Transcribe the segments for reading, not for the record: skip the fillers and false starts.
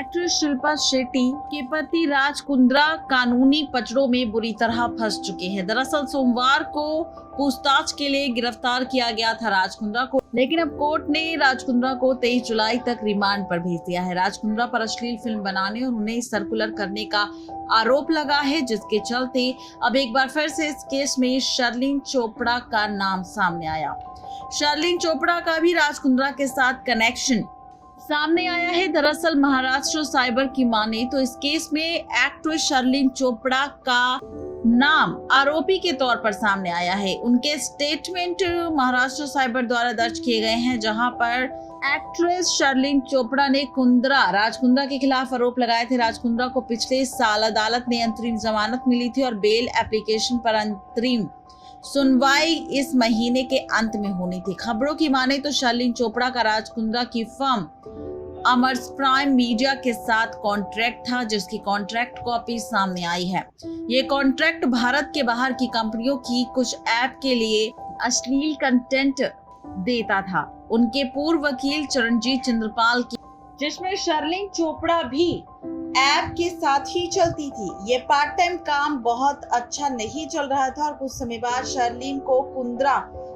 Actress Shilpa Shetty के पति राज कुंद्रा कानूनी पचड़ों में बुरी तरह फंस चुके हैं। दरअसल सोमवार को पूछताछ के लिए गिरफ्तार किया गया था राज कुंद्रा को, लेकिन अब कोर्ट ने राज कुंद्रा को 23 जुलाई तक रिमांड पर भेज दिया है। राज कुंद्रा पर अश्लील फिल्म बनाने और उन्हें सर्कुलर करने का आरोप लगा है, जिसके चलते अब एक बार फिर से इस केस में शर्लिन चोपड़ा का नाम सामने आया। शर्लिन चोपड़ा का भी राज कुंद्रा के साथ कनेक्शन सामने आया है। दरअसल महाराष्ट्र साइबर की माने तो इस केस में एक्ट्रेस शर्लिन चोपड़ा का नाम आरोपी के तौर पर सामने आया है। उनके स्टेटमेंट महाराष्ट्र साइबर द्वारा दर्ज किए गए हैं, जहां पर एक्ट्रेस शर्लिन चोपड़ा ने राज कुंद्रा के खिलाफ आरोप लगाए थे। राज कुंद्रा को पिछले साल अदालत में अंतरिम जमानत मिली थी और बेल एप्लीकेशन पर अंतरिम सुनवाई इस महीने के अंत में होनी थी। खबरों की माने तो शर्लिन चोपड़ा का राज कुंद्रा की फर्म अमर्स प्राइम मीडिया के साथ कॉन्ट्रैक्ट था, जिसकी कॉन्ट्रैक्ट कॉपी सामने आई है। ये कॉन्ट्रैक्ट भारत के बाहर की कंपनियों की कुछ ऐप के लिए अश्लील कंटेंट देता था। उनके पूर्व वकील चरणजीत चंद्रपाल की, जिसमें शर्लिन चोपड़ा भी ऐप के साथ ही चलती थी। ये पार्ट टाइम काम बहुत अच्छा नहीं चल रहा था और कुछ समय बाद शर्लिन को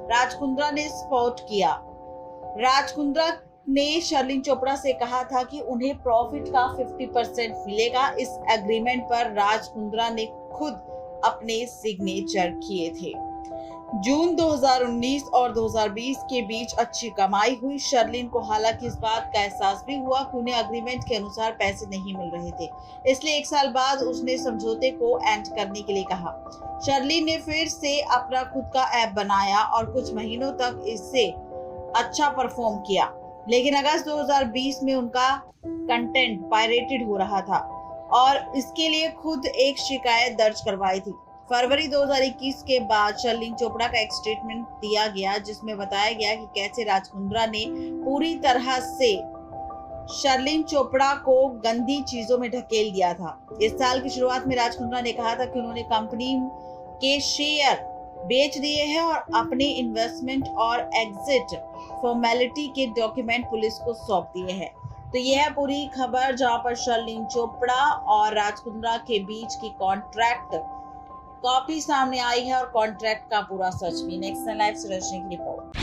राज कुंद्रा ने स्पॉट किया। राज कुंद्रा ने शर्लिन चोपड़ा से कहा था कि उन्हें प्रॉफिट का 50% मिलेगा। इस एग्रीमेंट पर राज कुंद्रा ने खुद अपने सिग्नेचर किए थे। जून 2019 और 2020 के बीच अच्छी कमाई हुई। शर्लिन को हालांकि इस बात का एहसास भी हुआ कि उन्हें एग्रीमेंट के अनुसार पैसे नहीं मिल रहे थे, इसलिए 1 साल बाद उसने समझौते को एंड करने के लिए कहा। शर्लिन ने फिर से अपना खुद का ऐप बनाया और कुछ महीनों तक इससे अच्छा परफॉर्म किया, लेकिन अगस्त 2020 में उनका कंटेंट पायरेटेड हो रहा था और इसके लिए खुद एक शिकायत दर्ज करवाई थी। फरवरी 2021 के बाद शर्लिन चोपड़ा का एक स्टेटमेंट दिया गया, जिसमें बताया गया कि कैसे राज कुंद्रा ने पूरी तरह से शर्लिन चोपड़ा को गंदी चीजों में ढकेल दिया था। इस साल की शुरुआत में राज कुंद्रा ने कहा था कि उन्होंने कंपनी के शेयर बेच दिए हैं और अपने इन्वेस्टमेंट और एग्जिट फॉर्मेलिटी के डॉक्यूमेंट पुलिस को सौंप दिए हैं। तो यह है पूरी खबर, जहां पर शर्लिन चोपड़ा और राज कुंद्रा के बीच की कॉन्ट्रैक्ट कॉपी सामने आई है और कॉन्ट्रैक्ट का पूरा सच भी। नेक्स्ट लाइव से रजनी की रिपोर्ट।